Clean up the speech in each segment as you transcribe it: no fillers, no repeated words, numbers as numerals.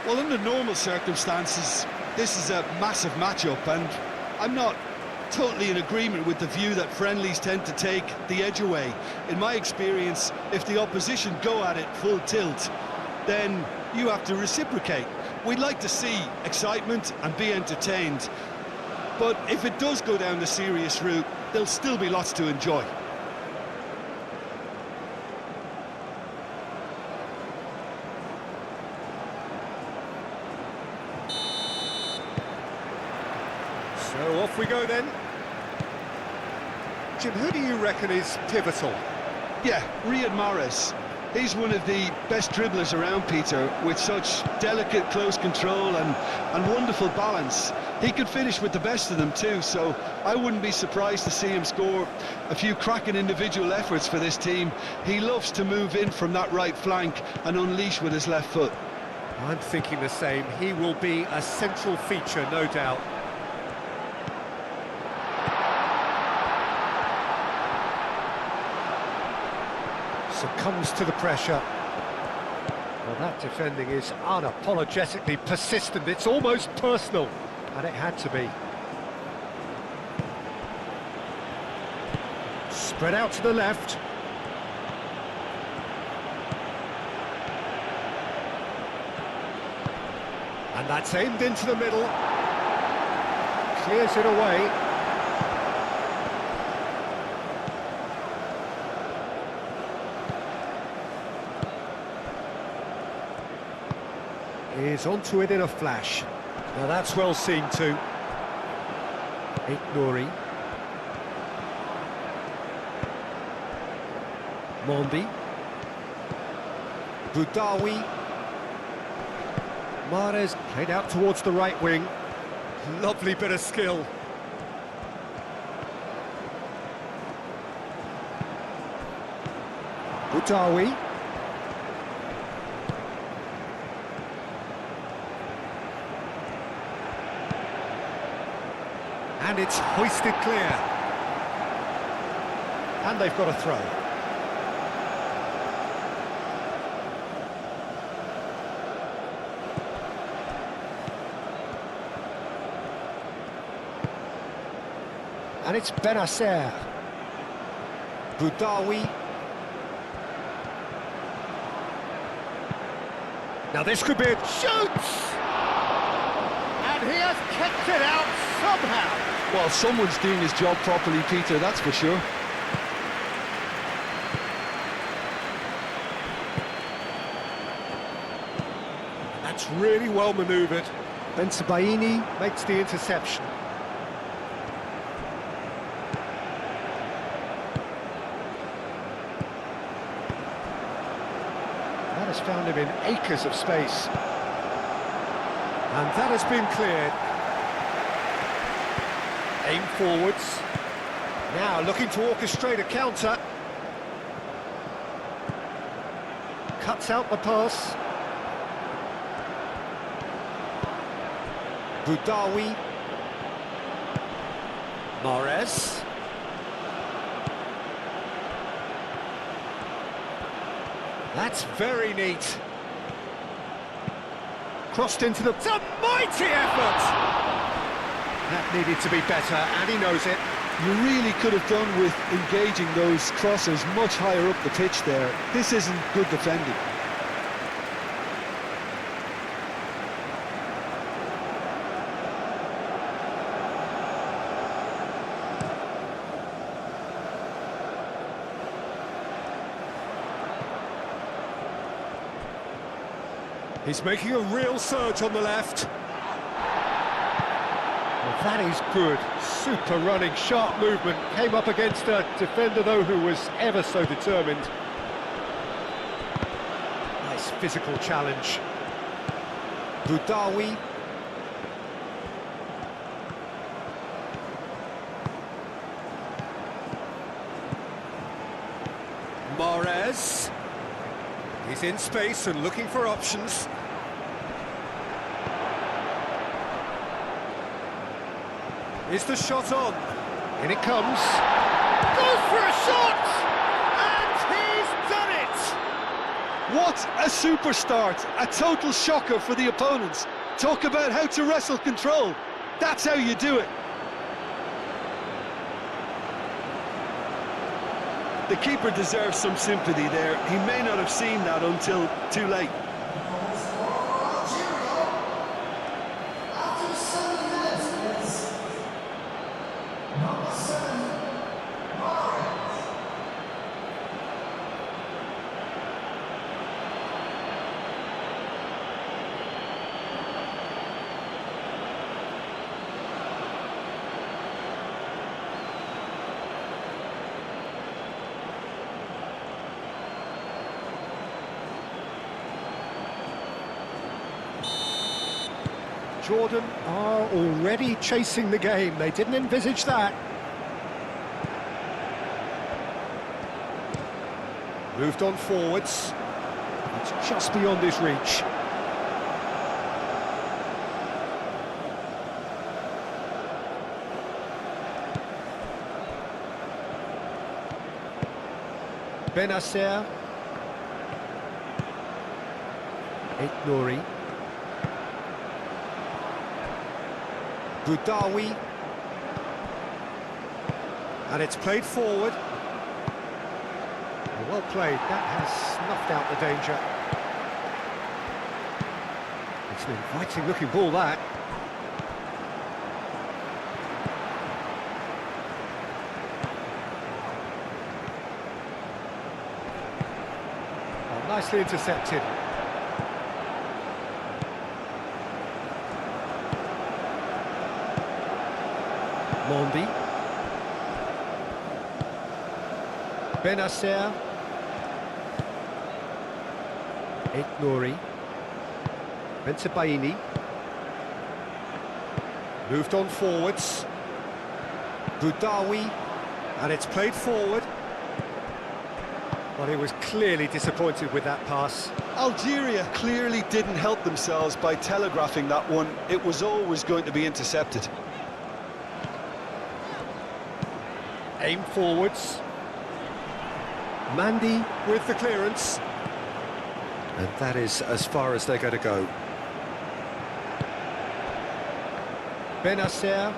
Well, under normal circumstances, this is a massive matchup, and I'm not totally in agreement with the view that friendlies tend to take the edge away. In my experience, if the opposition go at it full tilt, then you have to reciprocate. We'd like to see excitement and be entertained, but if it does go down the serious route, there'll still be lots to enjoy. So off we go then. Jim, who do you reckon is pivotal? Yeah, Riyad Mahrez. He's one of the best dribblers around, Peter, with such delicate, close control and wonderful balance. He could finish with the best of them too, so I wouldn't be surprised to see him score a few cracking individual efforts for this team. He loves to move in from that right flank and unleash with his left foot. I'm thinking the same. He will be a central feature, no doubt. Succumbs to the pressure. Well, that defending is unapologetically persistent. It's almost personal, and it had to be. Spread out to the left. And that's aimed into the middle. Clears it away. Is onto it in a flash. Now that's well seen too. Nouri. Mondi. Boudaoui. Mahrez played out towards the right wing. Lovely bit of skill. Boudaoui. And it's hoisted clear. And they've got a throw. And it's Benacer. Boudaoui. Now this could be a shoots! And he has kept it out somehow. Well, someone's doing his job properly, Peter, that's for sure. That's really well manoeuvred. Bensebaini makes the interception. That has found him in acres of space. And that has been cleared. Aim forwards. Now looking to orchestrate a counter. Cuts out the pass. Boudaoui. Mahrez. That's very neat. Crossed into the... It's a mighty effort! That needed to be better, and he knows it. You really could have done with engaging those crosses much higher up the pitch there. This isn't good defending. He's making a real surge on the left. Well, that is good. Super running, sharp movement. Came up against a defender, though, who was ever so determined. Nice physical challenge. Boudaoui. Mahrez. He's in space and looking for options. Is the shot on? In it comes. Goes for a shot! And he's done it! What a super start! A total shocker for the opponents. Talk about how to wrestle control. That's how you do it. The keeper deserves some sympathy there. He may not have seen that until too late. Jordan are already chasing the game. They didn't envisage that. Moved on forwards. It's just beyond his reach. Benacer. Nouri. Boudaoui, and it's played forward. Well played, that has snuffed out the danger. It's an inviting looking ball, that. Oh, nicely intercepted. Mondi. Benacer. Nouri. Bensebaini. Moved on forwards. Boudaoui. And it's played forward. Well, he was clearly disappointed with that pass. Algeria clearly didn't help themselves by telegraphing that one. It was always going to be intercepted. Aim forwards. Mandy with the clearance. And that is as far as they're going to go. Benacer.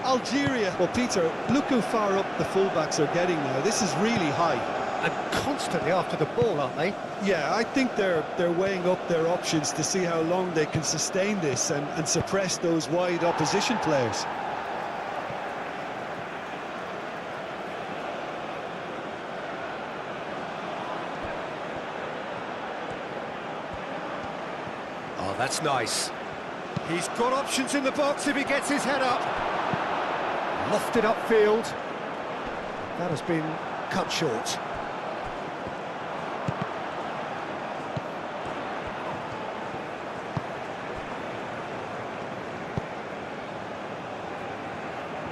Algeria. Well, Peter, look how far up the fullbacks are getting now. This is really high. And constantly after the ball, aren't they? Yeah, I think they're weighing up their options to see how long they can sustain this and suppress those wide opposition players. Oh, that's nice. He's got options in the box if he gets his head up. Lofted upfield. That has been cut short.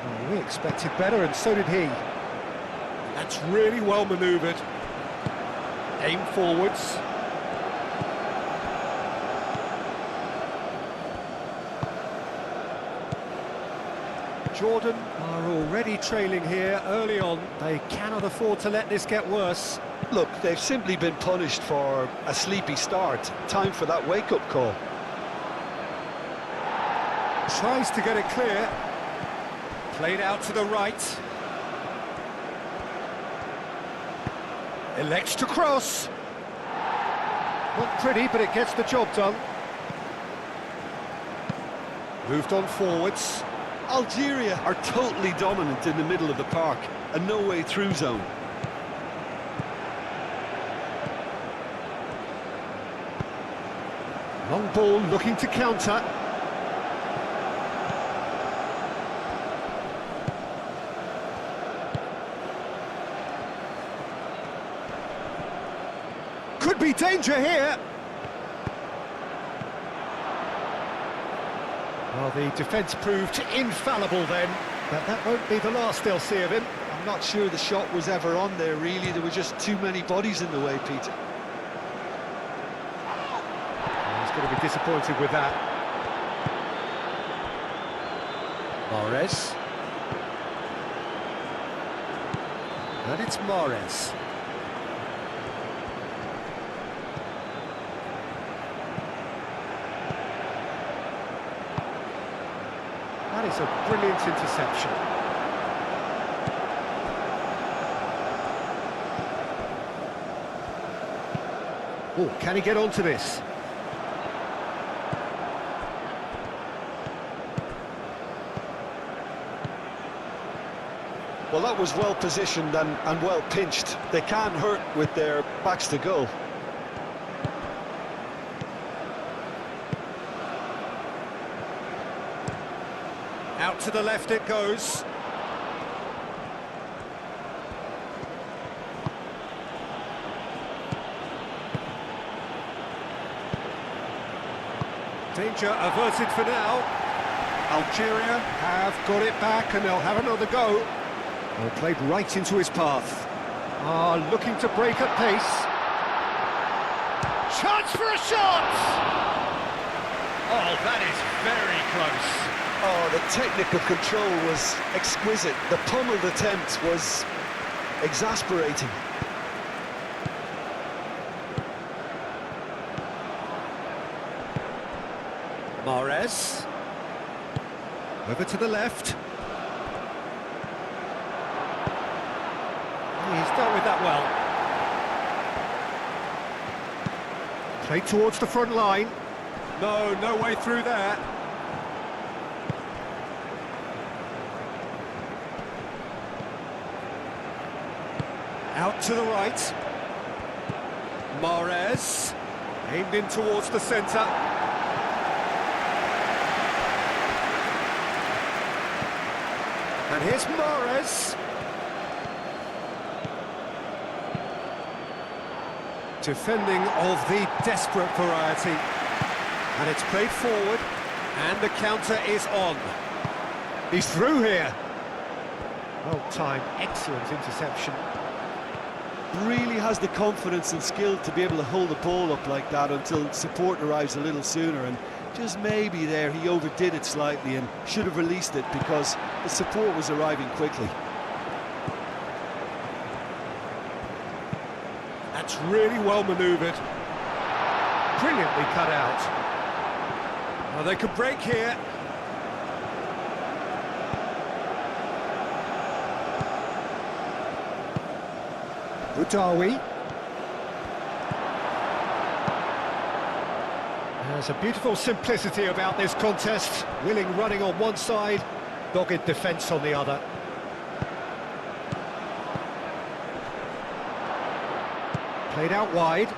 Oh, we expected better, and so did he. That's really well manoeuvred. Aim forwards. Jordan are already trailing here early on. They cannot afford to let this get worse. Look, they've simply been punished for a sleepy start. Time for that wake-up call. Tries to get it clear. Played out to the right. Elects to cross. Not pretty, but it gets the job done. Moved on forwards. Algeria are totally dominant in the middle of the park, a no-way through zone. Long ball looking to counter. Could be danger here. Well, the defence proved infallible then, but that won't be the last they'll see of him. I'm not sure the shot was ever on there, really. There were just too many bodies in the way, Peter. He's going to be disappointed with that. Mahrez. And it's Mahrez. That is a brilliant interception. Oh, can he get onto this? Well, that was well positioned and well pinched. They can't hurt with their backs to goal. Out to the left it goes. Danger averted for now. Algeria have got it back and they'll have another go. Well, played right into his path. Looking to break at pace. Chance for a shot! Oh, that is very close. Oh, the technical control was exquisite. The pummeled attempt was exasperating. Mahrez. Over to the left. He's dealt with that well. Played towards the front line. No way through there. Out to the right. Mahrez. Aimed in towards the centre. And here's Mahrez. Defending of the desperate variety. And it's played forward, and the counter is on. He's through here. Well timed, excellent interception. Really has the confidence and skill to be able to hold the ball up like that until support arrives a little sooner, and just maybe there he overdid it slightly and should have released it because the support was arriving quickly. That's really well manoeuvred. Brilliantly cut out. Well, they could break here. Udawi. There's a beautiful simplicity about this contest. Willing running on one side, dogged defence on the other. Played out wide.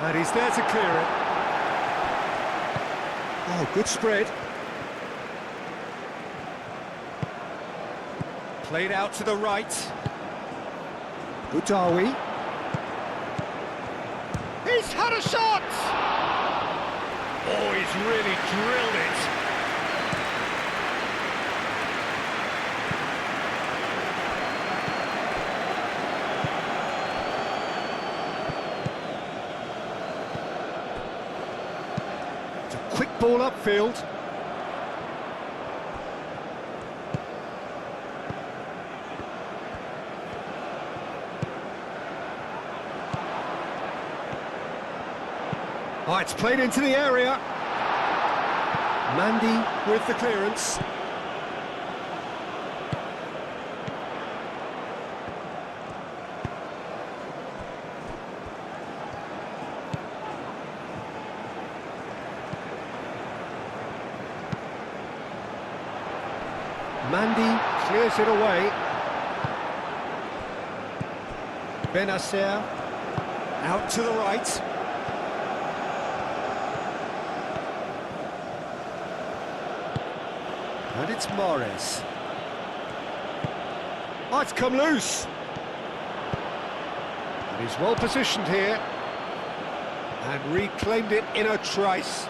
And he's there to clear it. Oh, good spread. Played out to the right. Udawi. He's had a shot! Oh, he's really drilled it. It's a quick ball upfield. Oh, it's played into the area. Mandy with the clearance. Mandy clears it away. Benacer out to the right. And it's Mahrez. Oh, it's come loose. And he's well positioned here. And reclaimed it in a trice.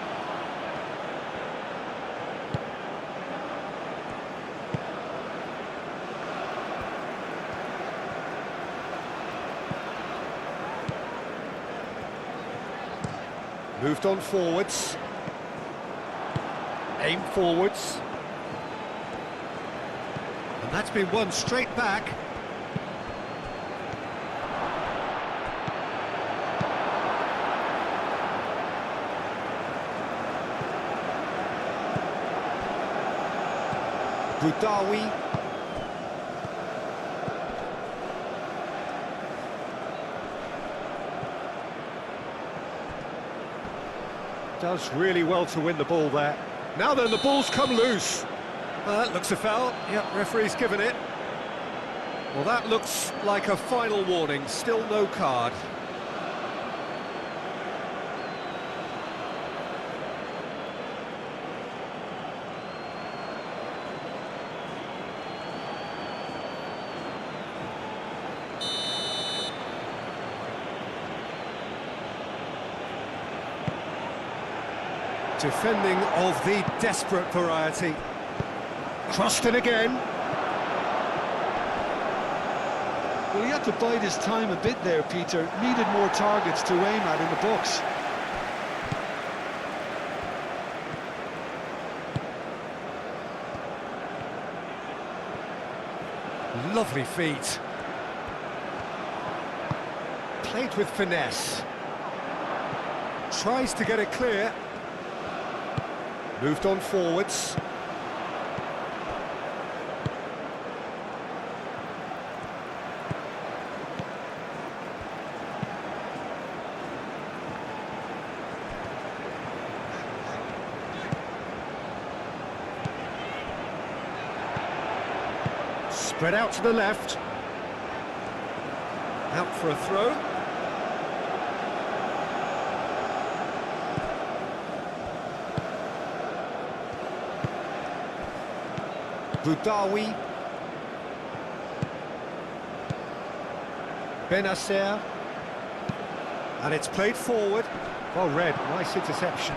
Moved on forwards. Aim forwards. And that's been won straight back. Boudaoui. Does really well to win the ball there. Now then, the ball's come loose. That looks a foul. Yep, referee's given it. Well, that looks like a final warning. Still no card. Defending of the desperate variety. Crossed in again. Well, he had to bide his time a bit there, Peter. Needed more targets to aim at in the box. Lovely feet. Played with finesse. Tries to get it clear. Moved on forwards. Spread out to the left. Out for a throw. Boudaoui. Benacer. And it's played forward. Well read, nice interception.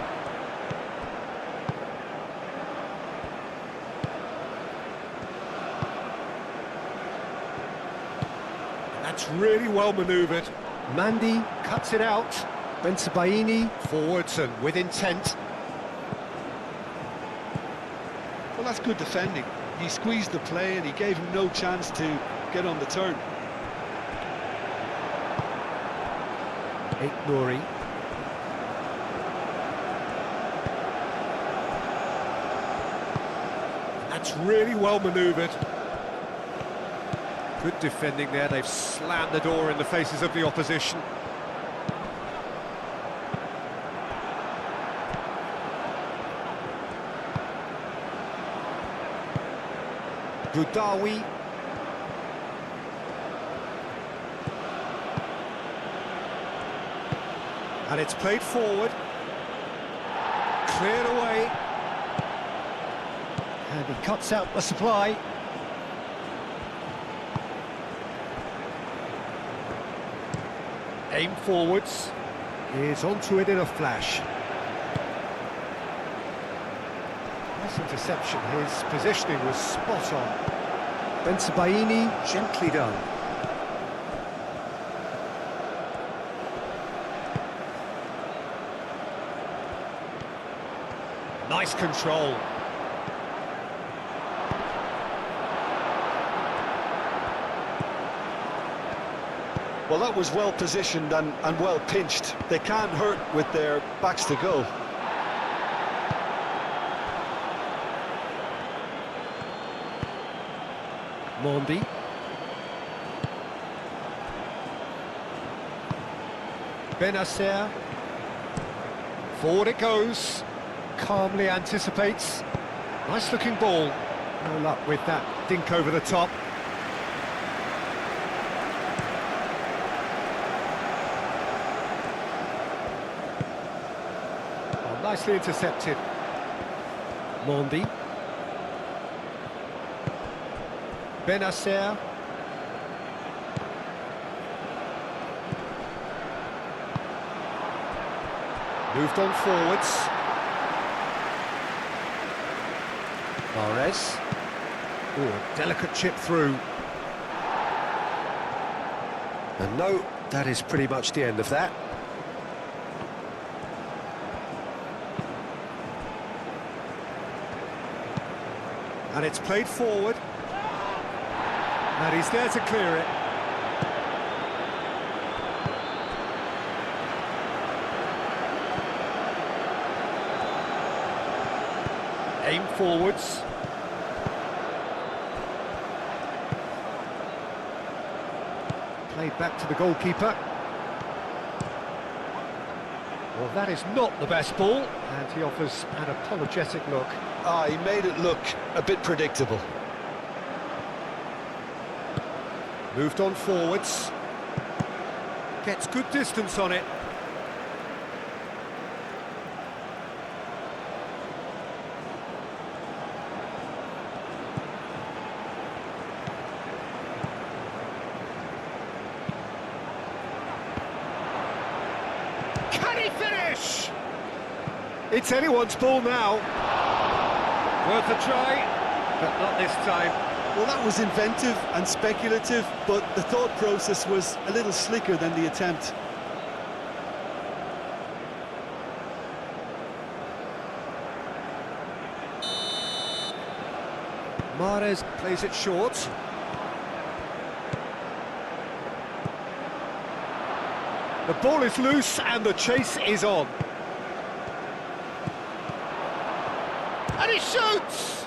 That's really well manoeuvred. Mandi cuts it out. Bensebaini forwards and with intent. Well, that's good defending. He squeezed the play and he gave him no chance to get on the turn. Nouri. That's really well manoeuvred. Good defending there. They've slammed the door in the faces of the opposition. Boudaoui. And it's played forward. Cleared away. And he cuts out the supply. Aim forwards. Is onto it in a flash. Nice interception. His positioning was spot on. Bensebaini, gently done. Nice control. Well, that was well positioned and well pinched. They can't hurt with their backs to goal. Mondi. Benacer. Forward it goes. Calmly anticipates. Nice looking ball. No luck with that dink over the top. Oh, nicely intercepted. Mondi. Benacer. Moved on forwards. Mahrez. Oh, a delicate chip through. And no, that is pretty much the end of that. And it's played forward. And he's there to clear it. Aim forwards. Played back to the goalkeeper. Well, that is not the best ball, and he offers an apologetic look. He made it look a bit predictable. Moved on forwards. Gets good distance on it. Can he finish? It's anyone's ball now. Worth a try, but not this time. Well, that was inventive and speculative, but the thought process was a little slicker than the attempt. Mahrez plays it short. The ball is loose and the chase is on. And he shoots!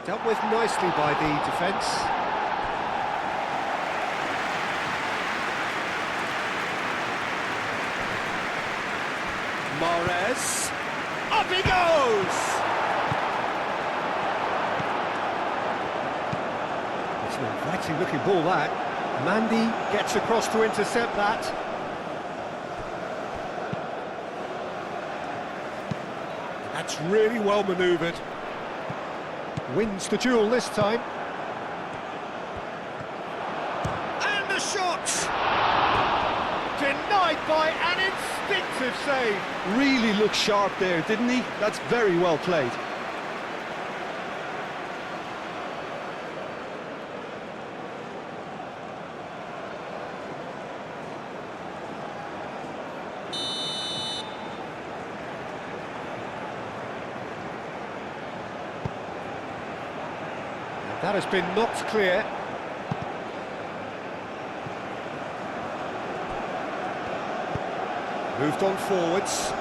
Dealt with nicely by the defence. Mahrez. Up he goes! It's an inviting looking ball, that. Mandy gets across to intercept that. That's really well manoeuvred. Wins the duel this time. And the shot! Denied by an instinctive save. Really looked sharp there, didn't he? That's very well played. That has been knocked clear. Moved on forwards.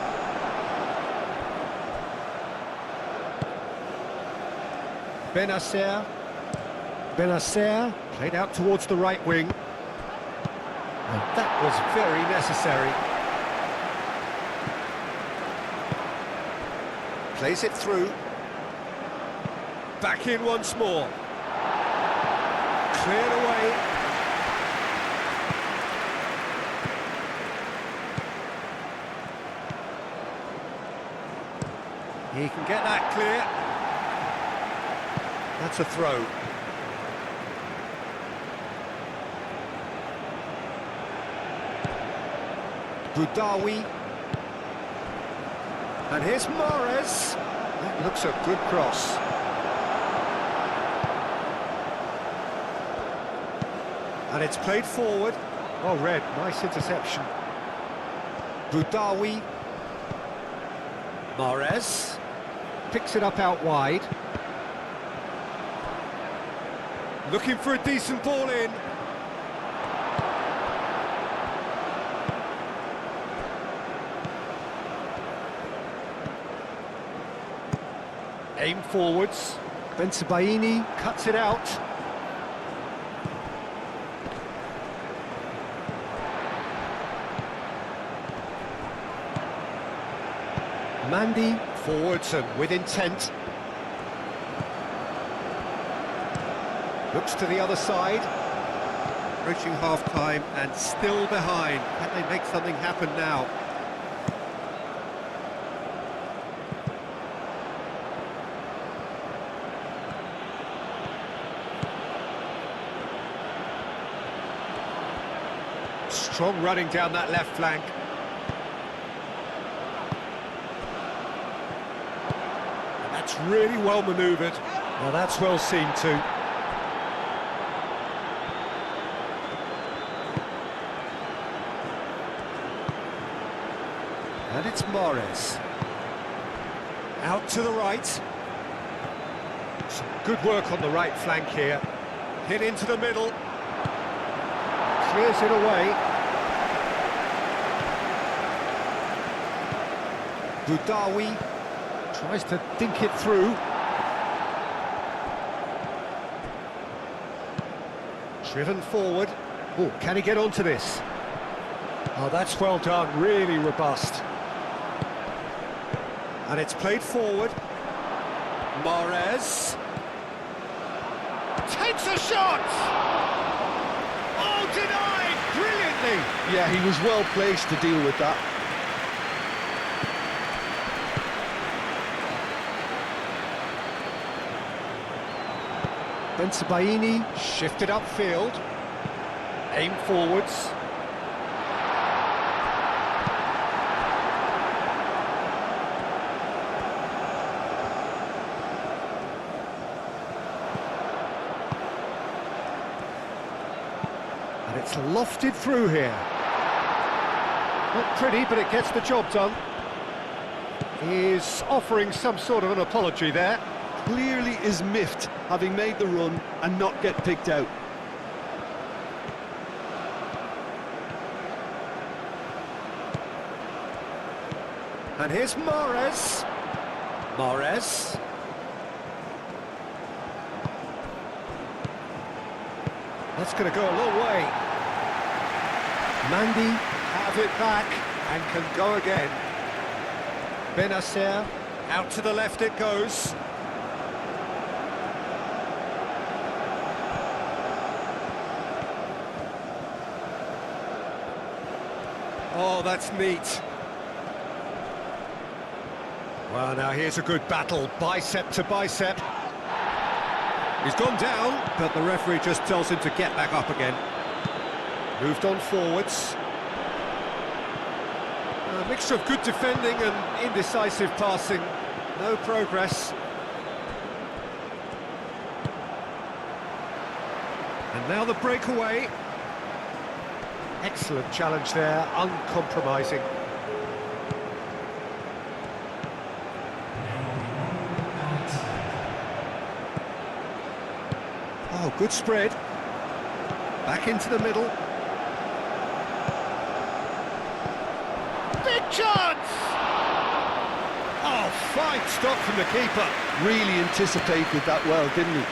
Benacer. Benacer played out towards the right wing. And that was very necessary. Plays it through. Back in once more. Cleared away. He can get that clear. That's a throw. Boudaoui. And here's Mahrez. That looks a good cross. And it's played forward. Well read, nice interception. Boudaoui. Mahrez picks it up out wide. Looking for a decent ball in. Aim forwards. Bensebaini cuts it out. Mandy forwards and with intent. Looks to the other side. Approaching half-time and still behind. Can they make something happen now? Strong running down that left flank. And that's really well manoeuvred. Well, that's well seen too. And it's Mahrez. Out to the right. Some good work on the right flank here. Hit into the middle. Clears it away. Boudaoui tries to dink it through. Driven forward. Oh, can he get onto this? Oh, that's well done, really robust. And it's played forward. Mahrez takes a shot! Oh, denied brilliantly! Yeah, he was well placed to deal with that. Bensebaini shifted upfield, aim forwards. And it's lofted through here. Not pretty, but it gets the job done. He's offering some sort of an apology there. Clearly is miffed, having made the run and not get picked out. And here's Mahrez. Mahrez. That's going to go a long way. Mandy have it back and can go again. Benacer, out to the left it goes. Oh, that's neat. Well, now here's a good battle, bicep to bicep. He's gone down, but the referee just tells him to get back up again. Moved on forwards. A mixture of good defending and indecisive passing. No progress. And now the breakaway. Excellent challenge there, uncompromising. Oh, good spread. Back into the middle. Big chance! Oh, fine stop from the keeper. Really anticipated that well, didn't he?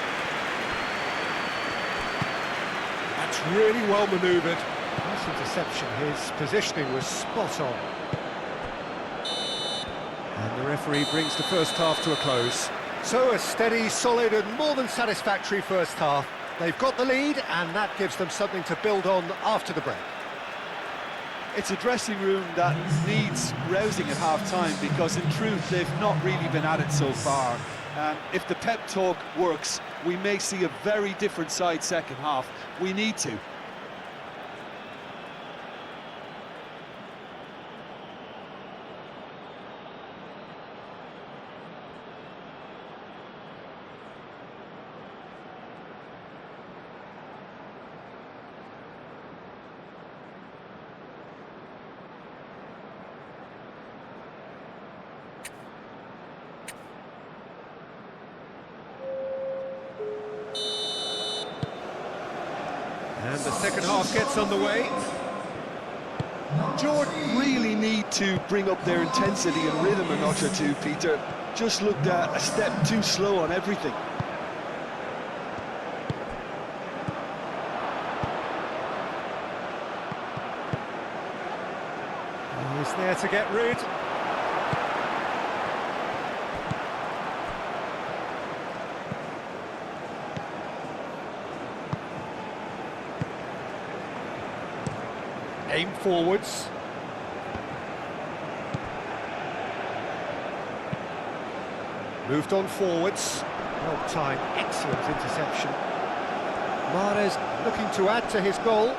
That's really well manoeuvred. Nice interception, his positioning was spot on. And the referee brings the first half to a close. So a steady, solid and more than satisfactory first half. They've got the lead and that gives them something to build on after the break. It's a dressing room that needs rousing at half-time because in truth they've not really been at it so far. If the pep talk works, we may see a very different side second half. We need to. And the second half gets underway. Jordan really need to bring up their intensity and rhythm a notch or two, Peter. Just looked a step too slow on everything. He's there to get rid. Aim forwards. Moved on forwards. Well timed, excellent interception. Mahrez looking to add to his goal.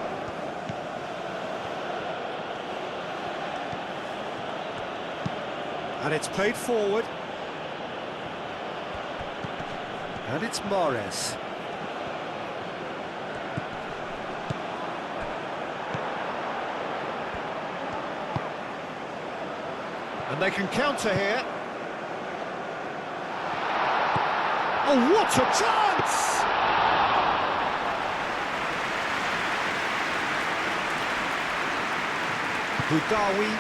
And it's played forward. And it's Mahrez. And they can counter here. Oh, what a chance! Boudaoui.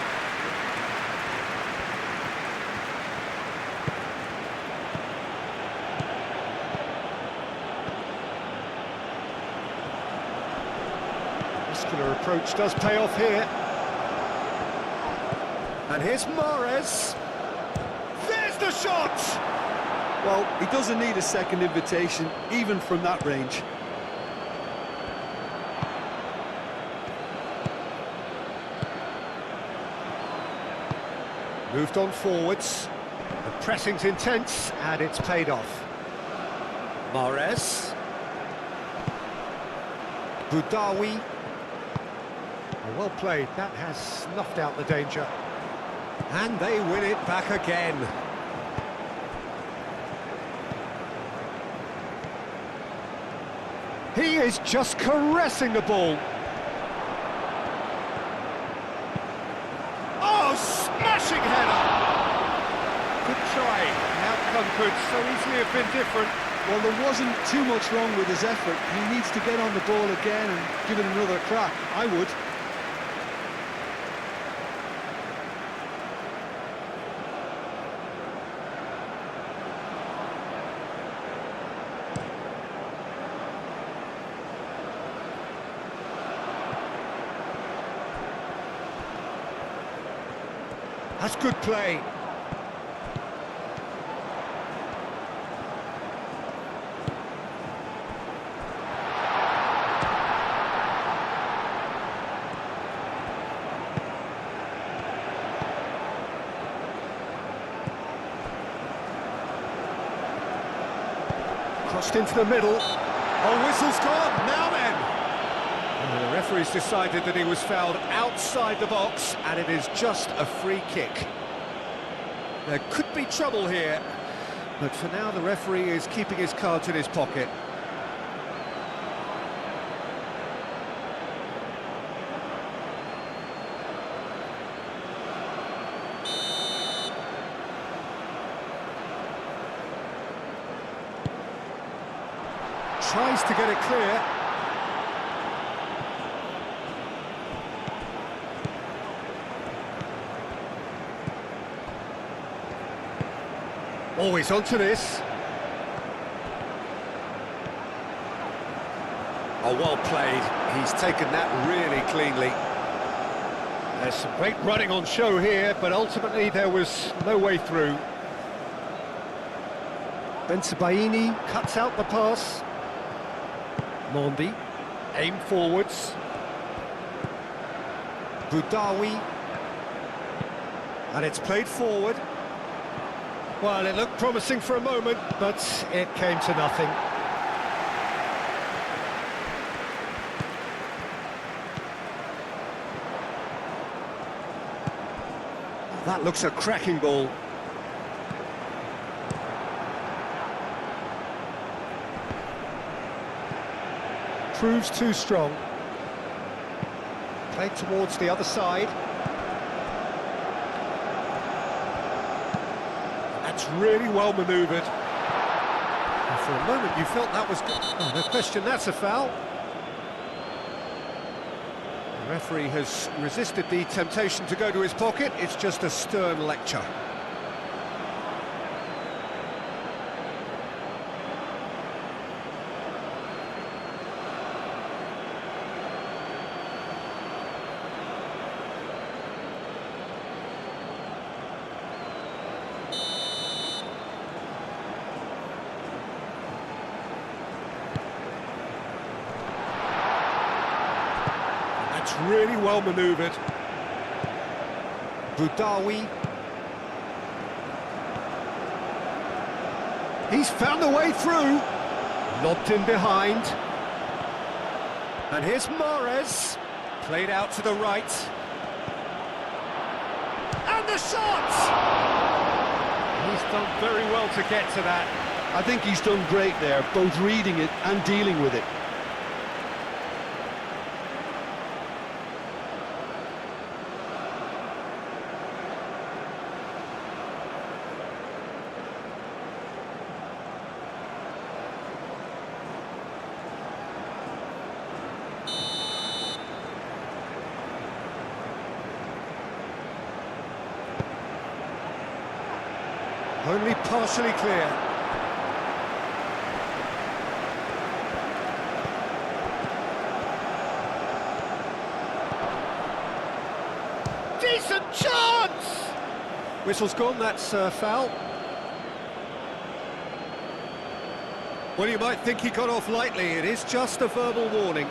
muscular approach does pay off here. And here's Mahrez. There's the shot! Well, he doesn't need a second invitation, even from that range. Moved on forwards. The pressing's intense, and it's paid off. Mahrez. Boudaoui. Oh, well played, that has snuffed out the danger. And they win it back again. He is just caressing the ball. Oh, smashing header! Good try. The outcome could so easily have been different. Well, there wasn't too much wrong with his effort. He needs to get on the ball again and give it another crack. I would. That's good play. Crossed into the middle. Oh, whistle's gone. Now then. The referee's decided that he was fouled outside the box, and it is just a free kick. There could be trouble here, but for now the referee is keeping his cards in his pocket. Tries to get it clear. Always onto this. Oh, well played. He's taken that really cleanly. There's some great running on show here, but ultimately there was no way through. Bensebaini cuts out the pass. Mondi, aim forwards. Boudaoui. And it's played forward. Well, it looked promising for a moment, but it came to nothing. That looks a cracking ball. Proves too strong. Played towards the other side. That's really well manoeuvred. And for a moment you felt that was good. Oh, no question, that's a foul. The referee has resisted the temptation to go to his pocket. It's just a stern lecture. That's really well manoeuvred. Boudaoui. He's found a way through. Lobbed in behind. And here's Mahrez. Played out to the right. And the shot! He's done very well to get to that. I think he's done great there, both reading it and dealing with it. Only partially clear. Whistle's gone, that's foul. Well, you might think he got off lightly, it is just a verbal warning.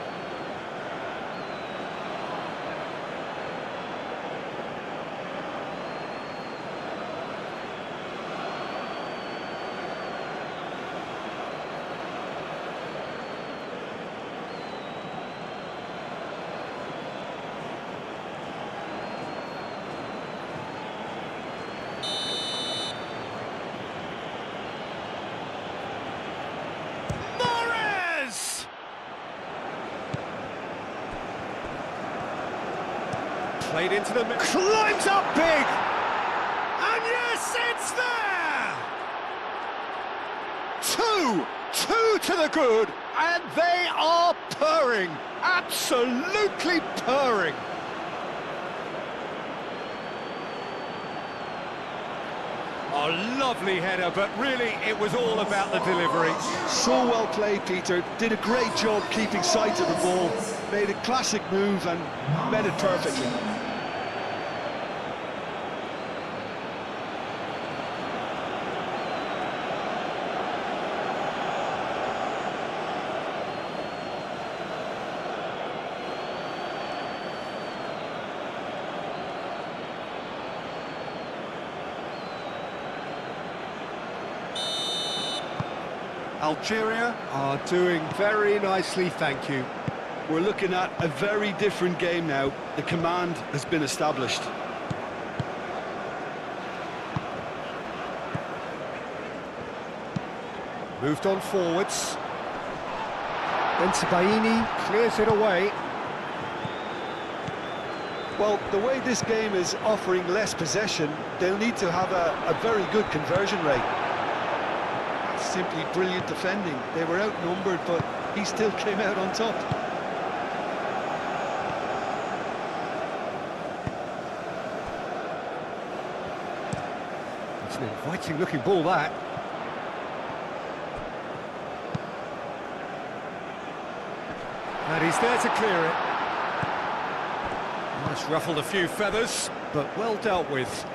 Played into the middle, climbs up big, and yes, it's there! Two to the good, and they are purring, absolutely purring. A lovely header, but really it was all about the delivery. So well played, Peter. Did a great job keeping sight of the ball. Made a classic move and met it perfectly. Algeria are doing very nicely, thank you. We're looking at a very different game now. The command has been established. Moved on forwards. Then Sabaini clears it away. Well, the way this game is offering less possession, they'll need to have a very good conversion rate. Simply brilliant defending. They were outnumbered, but he still came out on top. It's an inviting looking ball, that. And he's there to clear it. That's ruffled a few feathers, but well dealt with.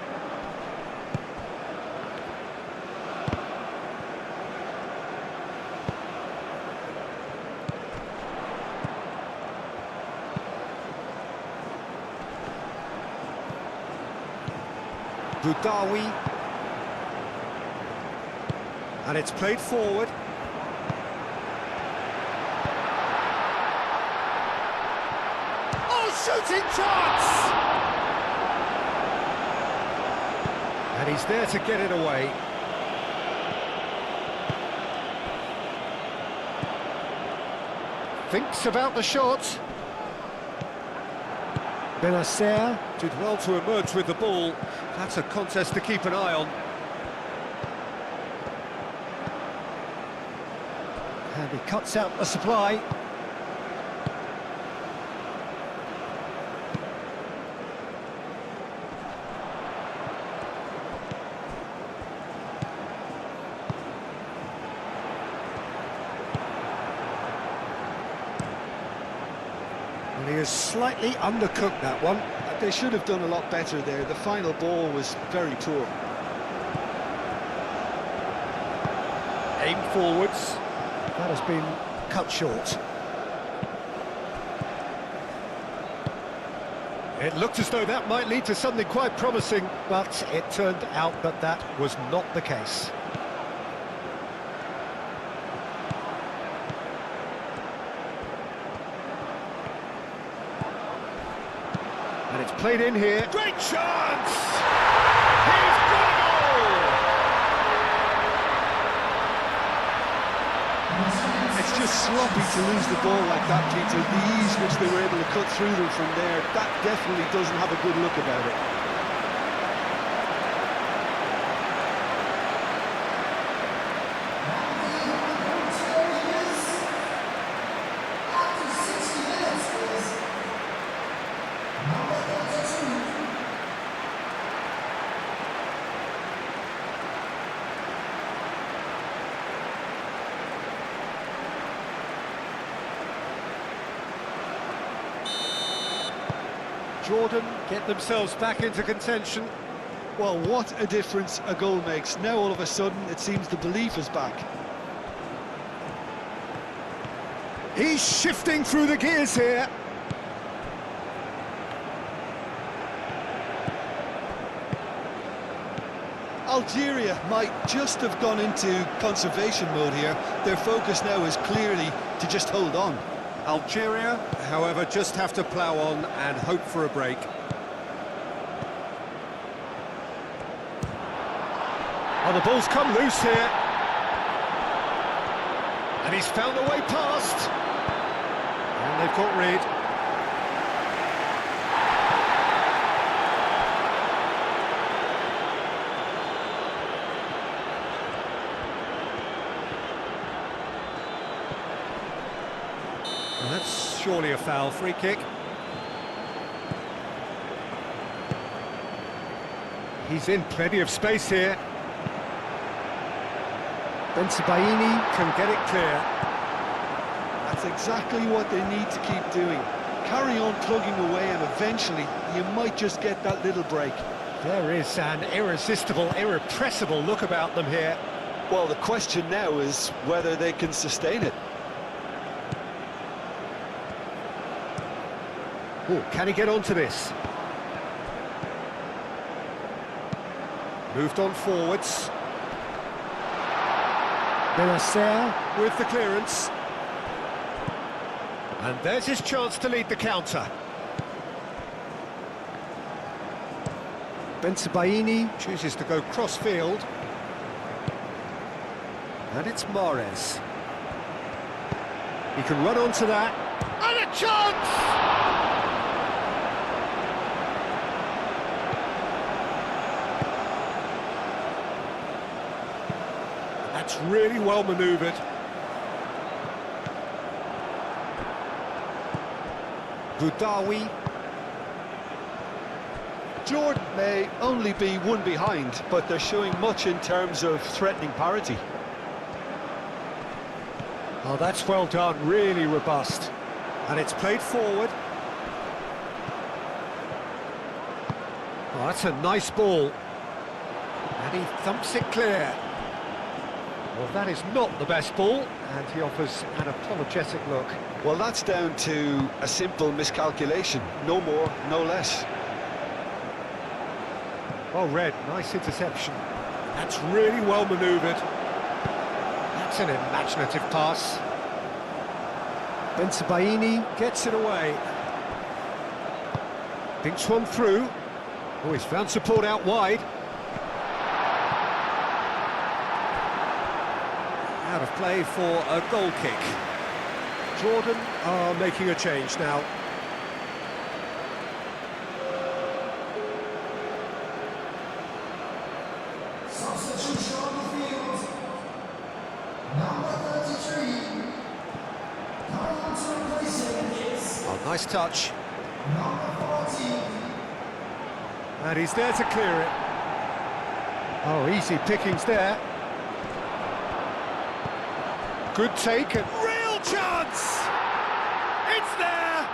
Boudaoui, and it's played forward. Oh, shooting chance! And he's there to get it away. Thinks about the shot. Benacer did well to emerge with the ball. That's a contest to keep an eye on. And he cuts out the supply. And he has slightly undercooked that one. They should have done a lot better there. The final ball was very poor. Aim forwards. That has been cut short. It looked as though that might lead to something quite promising, but it turned out that that was not the case. And it's played in here. Great chance! He's got a goal! It's just sloppy to lose the ball like that, Peter. The ease which they were able to cut through them from there, that definitely doesn't have a good look about it. Jordan get themselves back into contention. Well, what a difference a goal makes. Now all of a sudden it seems the belief is back. He's shifting through the gears here. Algeria might just have gone into conservation mode here. Their focus now is clearly to just hold on. Algeria, however, just have to plough on and hope for a break. Oh, the ball's come loose here. And he's found a way past. And they've got rid. Well, that's surely a foul. Free kick. He's in plenty of space here. Bensebaini can get it clear. That's exactly what they need to keep doing. Carry on plugging away and eventually you might just get that little break. There is an irresistible, irrepressible look about them here. Well, the question now is whether they can sustain it. Oh, can he get onto this? Moved on forwards. Benacer with the clearance. And there's his chance to lead the counter. Bensebaini chooses to go cross-field. And it's Mahrez. He can run onto that. And a chance! That's really well manoeuvred. Boudaoui. Jordan may only be one behind, but they're showing much in terms of threatening parity. Oh, that's well done, really robust. And it's played forward. Oh, that's a nice ball. And he thumps it clear. Well, that is not the best ball, and he offers an apologetic look. Well, that's down to a simple miscalculation. No more, no less. Well read, nice interception. That's really well manoeuvred. That's an imaginative pass. Bensebaini gets it away. Thinks one through. Oh, he's found support out wide. Out of play for a goal kick. Jordan are making a change now. Substitution on the field. Number 33. Coming on to replace him is Oh, nice touch. number 14. And he's there to clear it. Oh, easy pickings there. Good take and real chance! It's there!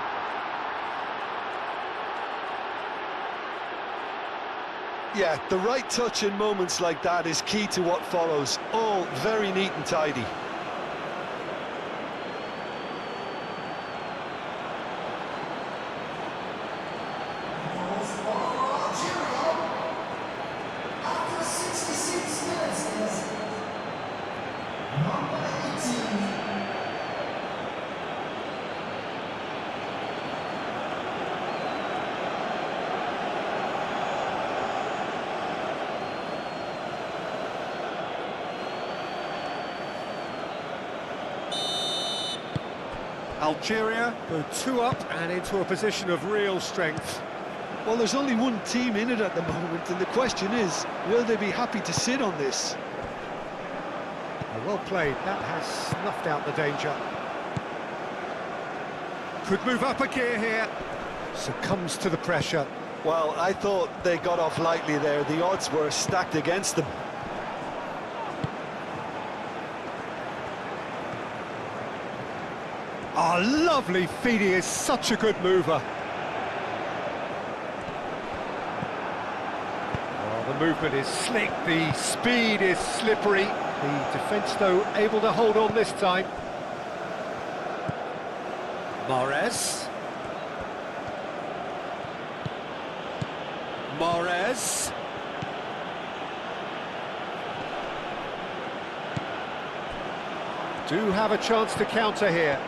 Yeah, the right touch in moments like that is key to what follows. All very neat and tidy. After 66 minutes is number 18. Algeria go 2 up and into a position of real strength. Well, there's only one team in it at the moment, and the question is, will they be happy to sit on this? Well played, that has snuffed out the danger. Could move up a gear here. Succumbs to the pressure. Well, I thought they got off lightly there. The odds were stacked against them. Oh, lovely feed, he is such a good mover. Oh, the movement is slick, the speed is slippery. The defence, though, able to hold on this time. Mahrez. Mahrez. Do have a chance to counter here.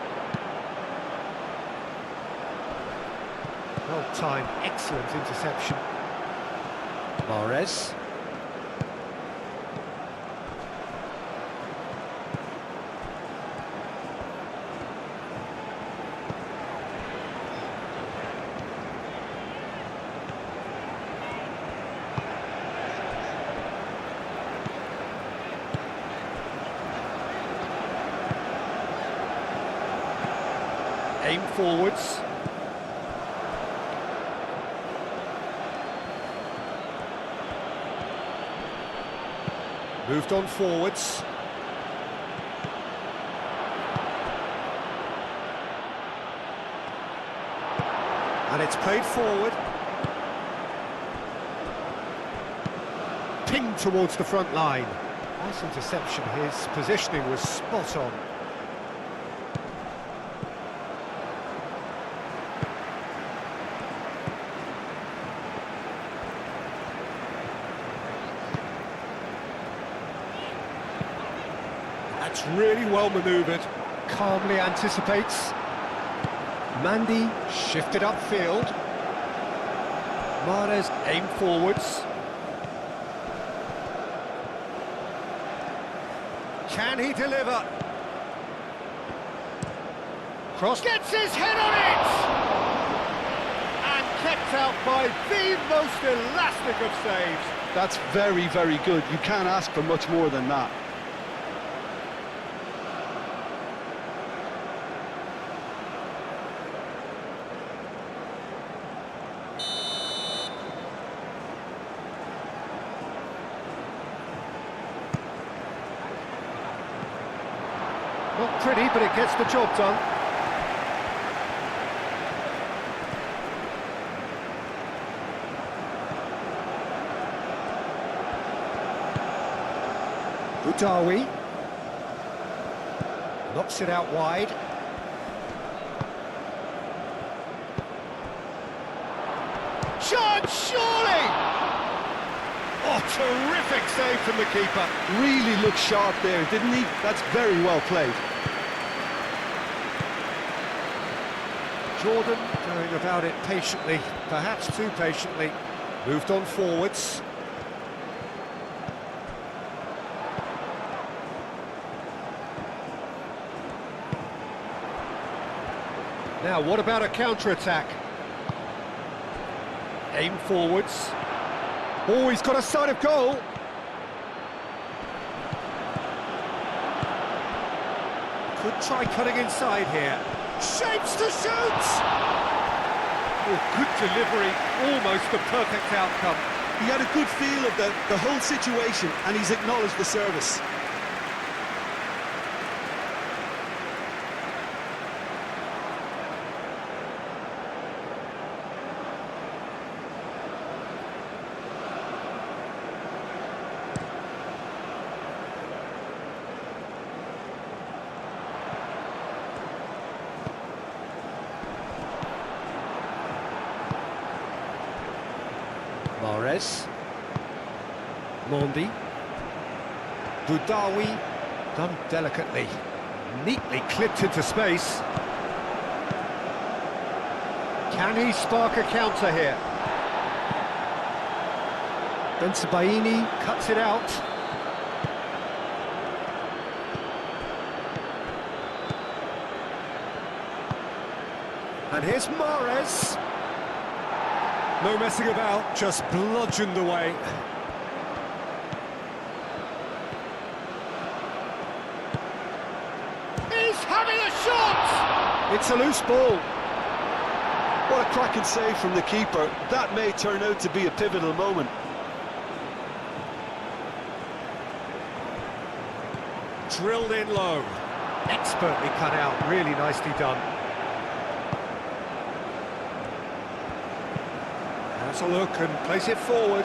Well timed, excellent interception. Mahrez. Aim forwards. Moved on forwards. And it's played forward. Pinged towards the front line. Nice interception, his positioning was spot on. That's really well manoeuvred. Calmly anticipates. Mandy shifted upfield. Mahrez aim forwards. Can he deliver? Cross gets his head on it! And kept out by the most elastic of saves. That's very, very good. You can't ask for much more than that. Not pretty, but it gets the job done. Udawi knocks it out wide. Chance, surely! Oh, terrific save from the keeper. Really looked sharp there, didn't he? That's very well played. Jordan going about it patiently, perhaps too patiently. Moved on forwards. Now, what about a counter-attack? Aim forwards. Oh, he's got a sight of goal. Could try cutting inside here. Shapes to shoot! Oh, good delivery, almost the perfect outcome. He had a good feel of the whole situation, and he's acknowledged the service. Mahrez. Mondi. Budawi. Done delicately. Neatly clipped into space. Can he spark a counter here? Bensebaini cuts it out. And here's Mahrez. No messing about, just bludgeoned away. He's having a shot! It's a loose ball. What a cracking save from the keeper. That may turn out to be a pivotal moment. Drilled in low. Expertly cut out, really nicely done. Has a look and place it forward.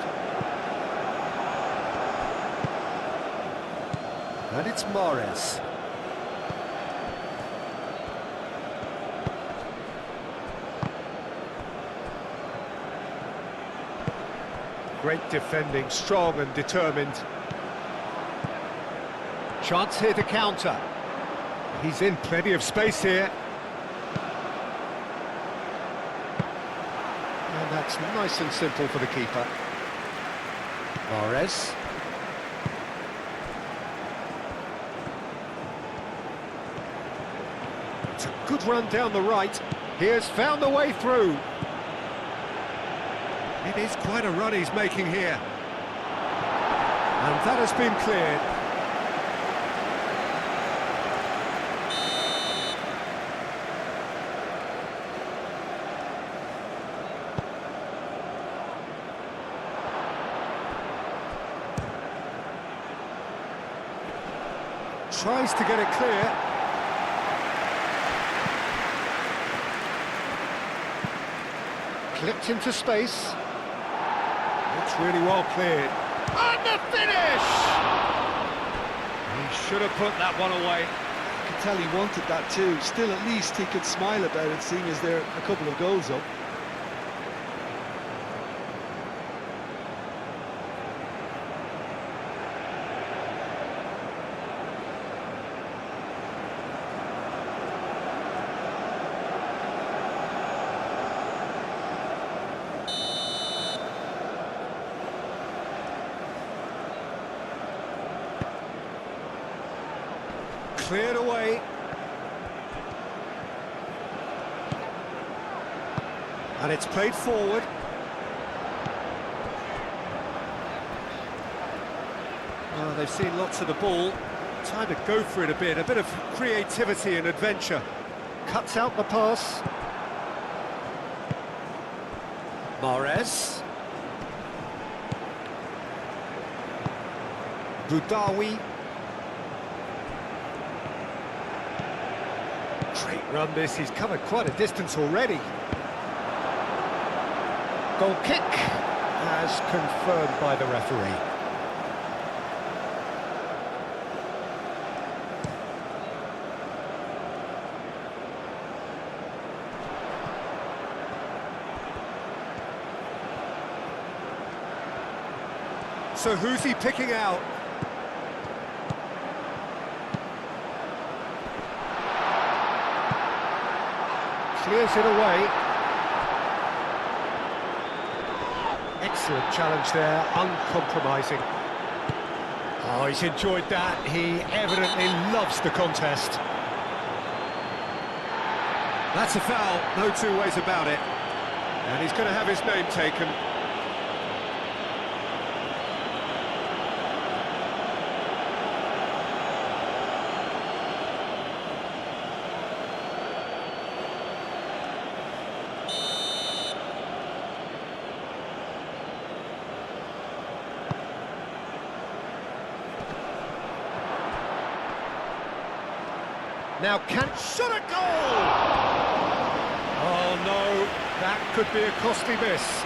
And it's Mahrez. Great defending, strong and determined. Chance here to counter. He's in plenty of space here. And that's nice and simple for the keeper. Mahrez. It's a good run down the right. He has found the way through. It is quite a run he's making here. And that has been cleared. Tries to get it clear. Clipped into space. It's really well cleared. And the finish! He should have put that one away. I could tell he wanted that too. Still, at least he could smile about it, seeing as they're a couple of goals up. Cleared away. And it's played forward. Oh, they've seen lots of the ball. Time to go for it a bit of creativity and adventure. Cuts out the pass. Mahrez. Boudaoui. Great run this, he's covered quite a distance already. Goal kick, as confirmed by the referee. So who's he picking out? Clears it away. Excellent challenge there, uncompromising. Oh, he's enjoyed that. He evidently loves the contest. That's a foul, no two ways about it. And he's going to have his name taken. Now can shot a goal! Oh no, that could be a costly miss.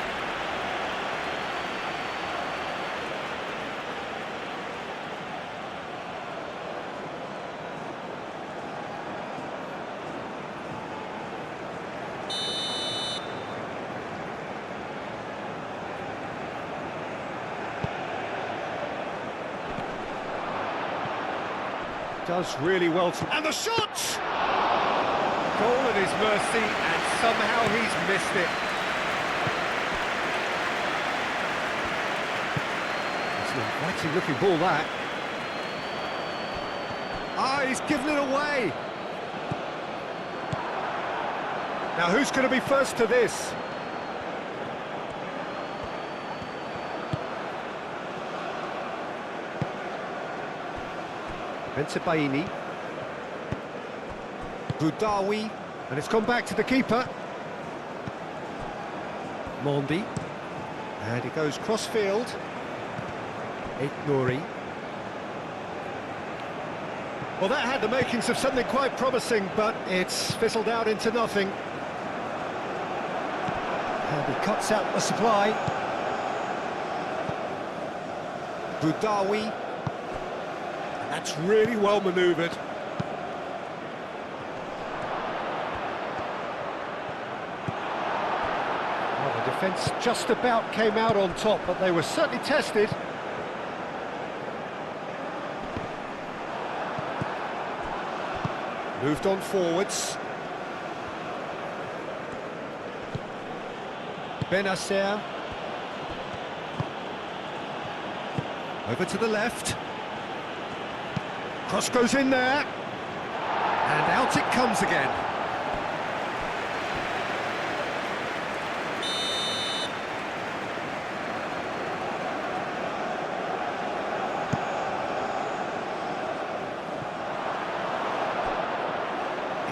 Does really well to... And the shot! Goal at his mercy, and somehow he's missed it. It's an inviting looking ball, that. Ah, he's given it away. Now who's going to be first to this? Baini. Boudaoui, and it's gone back to the keeper. Mondi, and he goes cross-field. Nouri. Well, that had the makings of something quite promising, but it's fizzled out into nothing. And he cuts out the supply. Boudaoui. That's really well manoeuvred. Well, the defence just about came out on top, but they were certainly tested. Moved on forwards. Benacer. Over to the left. Cross goes in there. And out it comes again.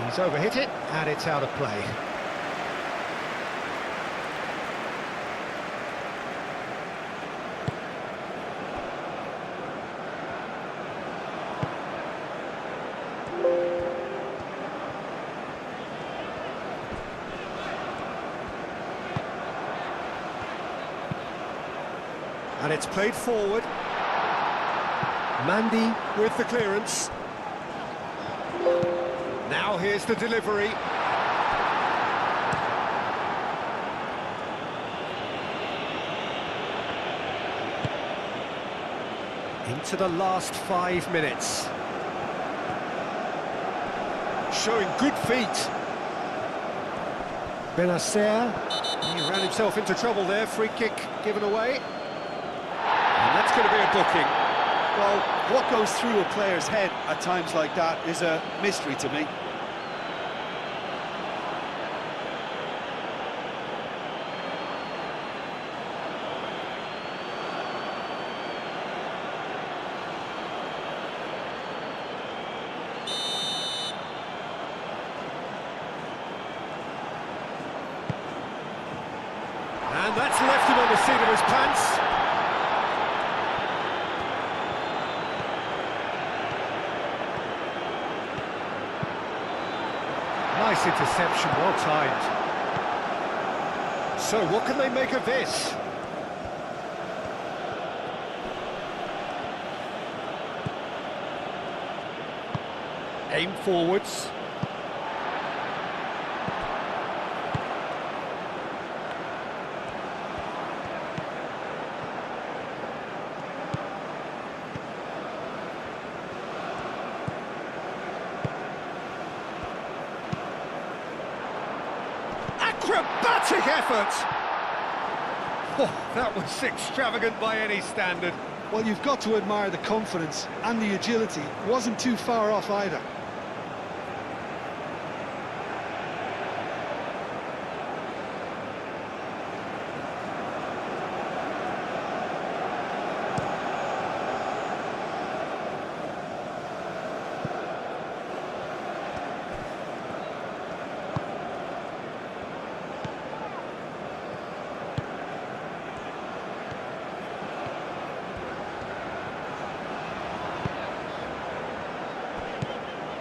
He's overhit it, and it's out of play. And it's played forward. Mandy with the clearance. Now here's the delivery. Into the last 5 minutes. Showing good feet. Benacer. He ran himself into trouble there. Free kick given away. And that's going to be a booking. Well, what goes through a player's head at times like that is a mystery to me. And that's left him on the seat of his pants. Nice interception, well timed. So, what can they make of this? Aim forwards. Acrobatic effort! Oh, that was extravagant by any standard. Well, you've got to admire the confidence and the agility. Wasn't too far off either.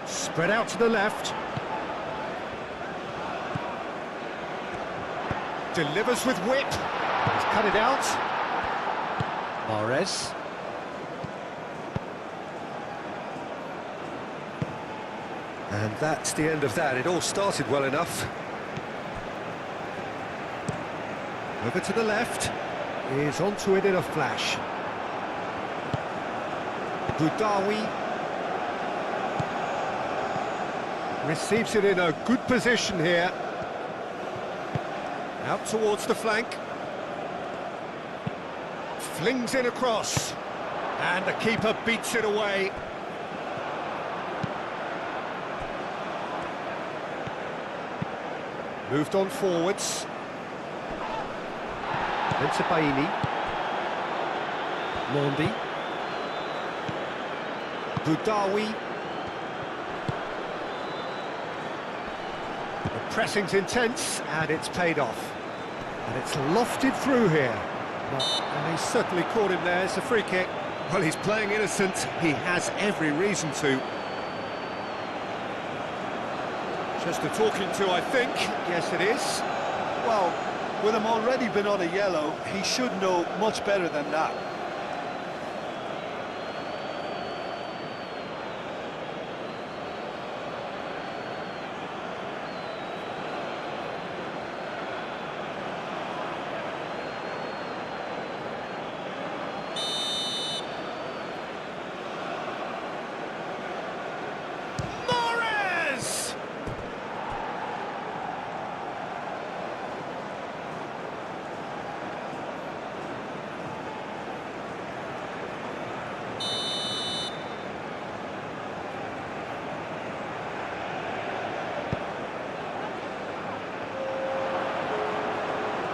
Spread out to the left. Delivers with whip. He's cut it out. Mahrez. And that's the end of that. It all started well enough. Over to the left. He's onto it in a flash. Boudaoui. Receives it in a good position here. Out towards the flank. Flings it across. And the keeper beats it away. Moved on forwards. Into Baini. Mondi. Boudaoui. Pressing's intense, and it's paid off. And it's lofted through here. And he's certainly caught him there. It's a free kick. Well, he's playing innocent. He has every reason to. Just a talking to, I think. Yes, it is. Well, with him already been on a yellow, he should know much better than that.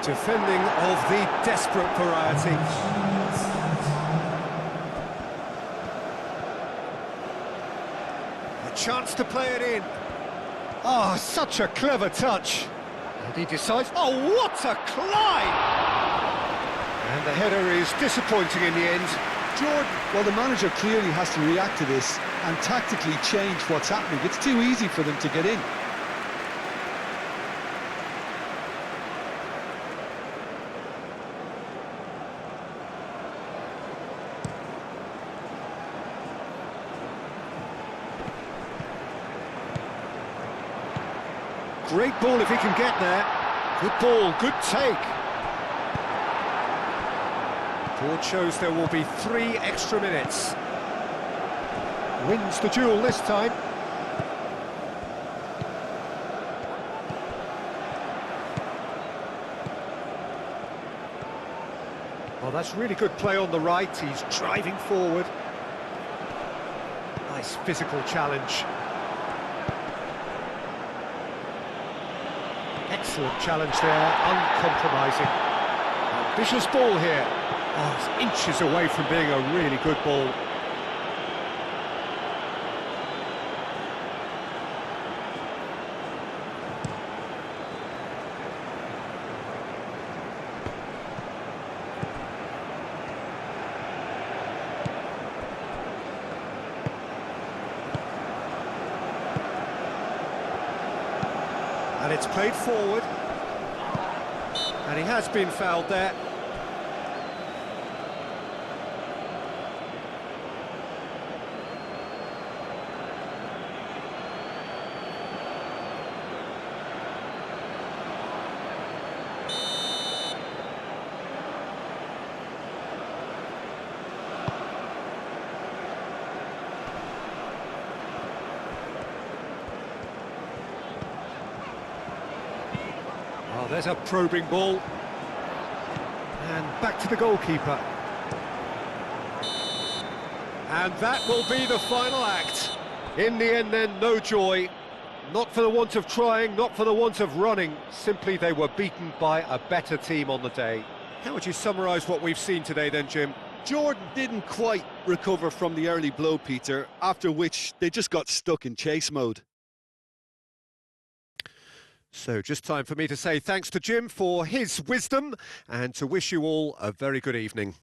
Defending of the desperate variety. A chance to play it in. Oh, such a clever touch. And he decides, oh, what a climb! And the header is disappointing in the end. Jordan, well, the manager clearly has to react to this and tactically change what's happening. It's too easy for them to get in. Great ball if he can get there. Good ball, good take. Board shows there will be 3 extra minutes. Wins the duel this time. Oh, that's really good play on the right. He's driving forward. Nice physical challenge. Excellent challenge there, uncompromising. Ambitious ball here. Oh, it's inches away from being a really good ball. And it's played forward. And he has been fouled there. Oh, there's a probing ball. And back to the goalkeeper. And that will be the final act. In the end then, no joy. Not for the want of trying, not for the want of running. Simply they were beaten by a better team on the day. How would you summarise what we've seen today then, Jim? Jordan didn't quite recover from the early blow, Peter, after which they just got stuck in chase mode. So just time for me to say thanks to Jim for his wisdom and to wish you all a very good evening.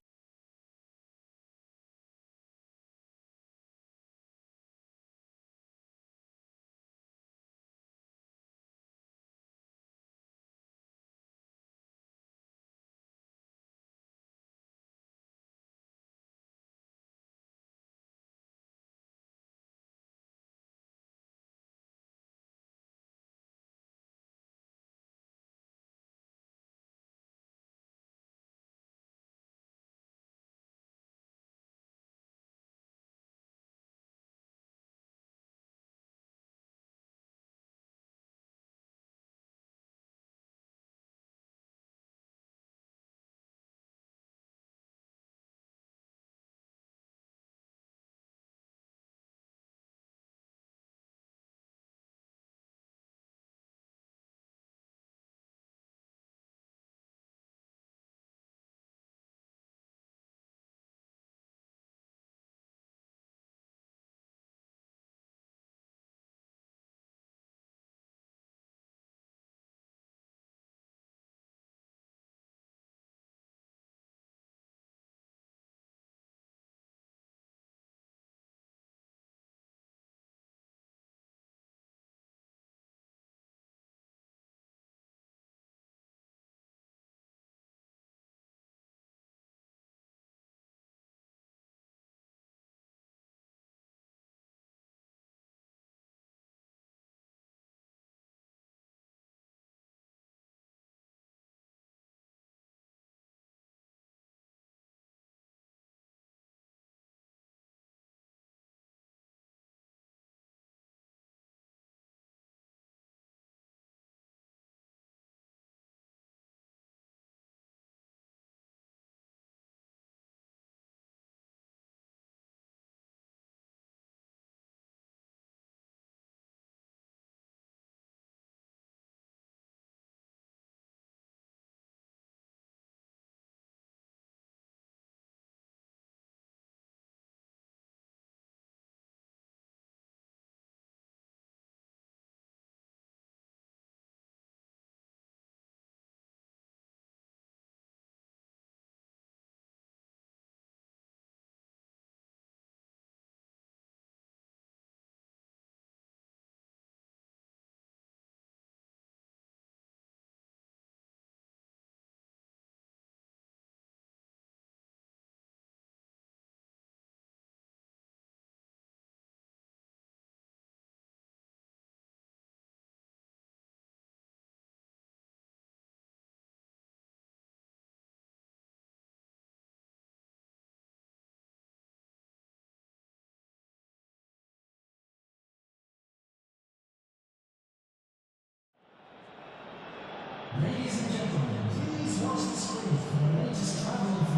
for the latest travel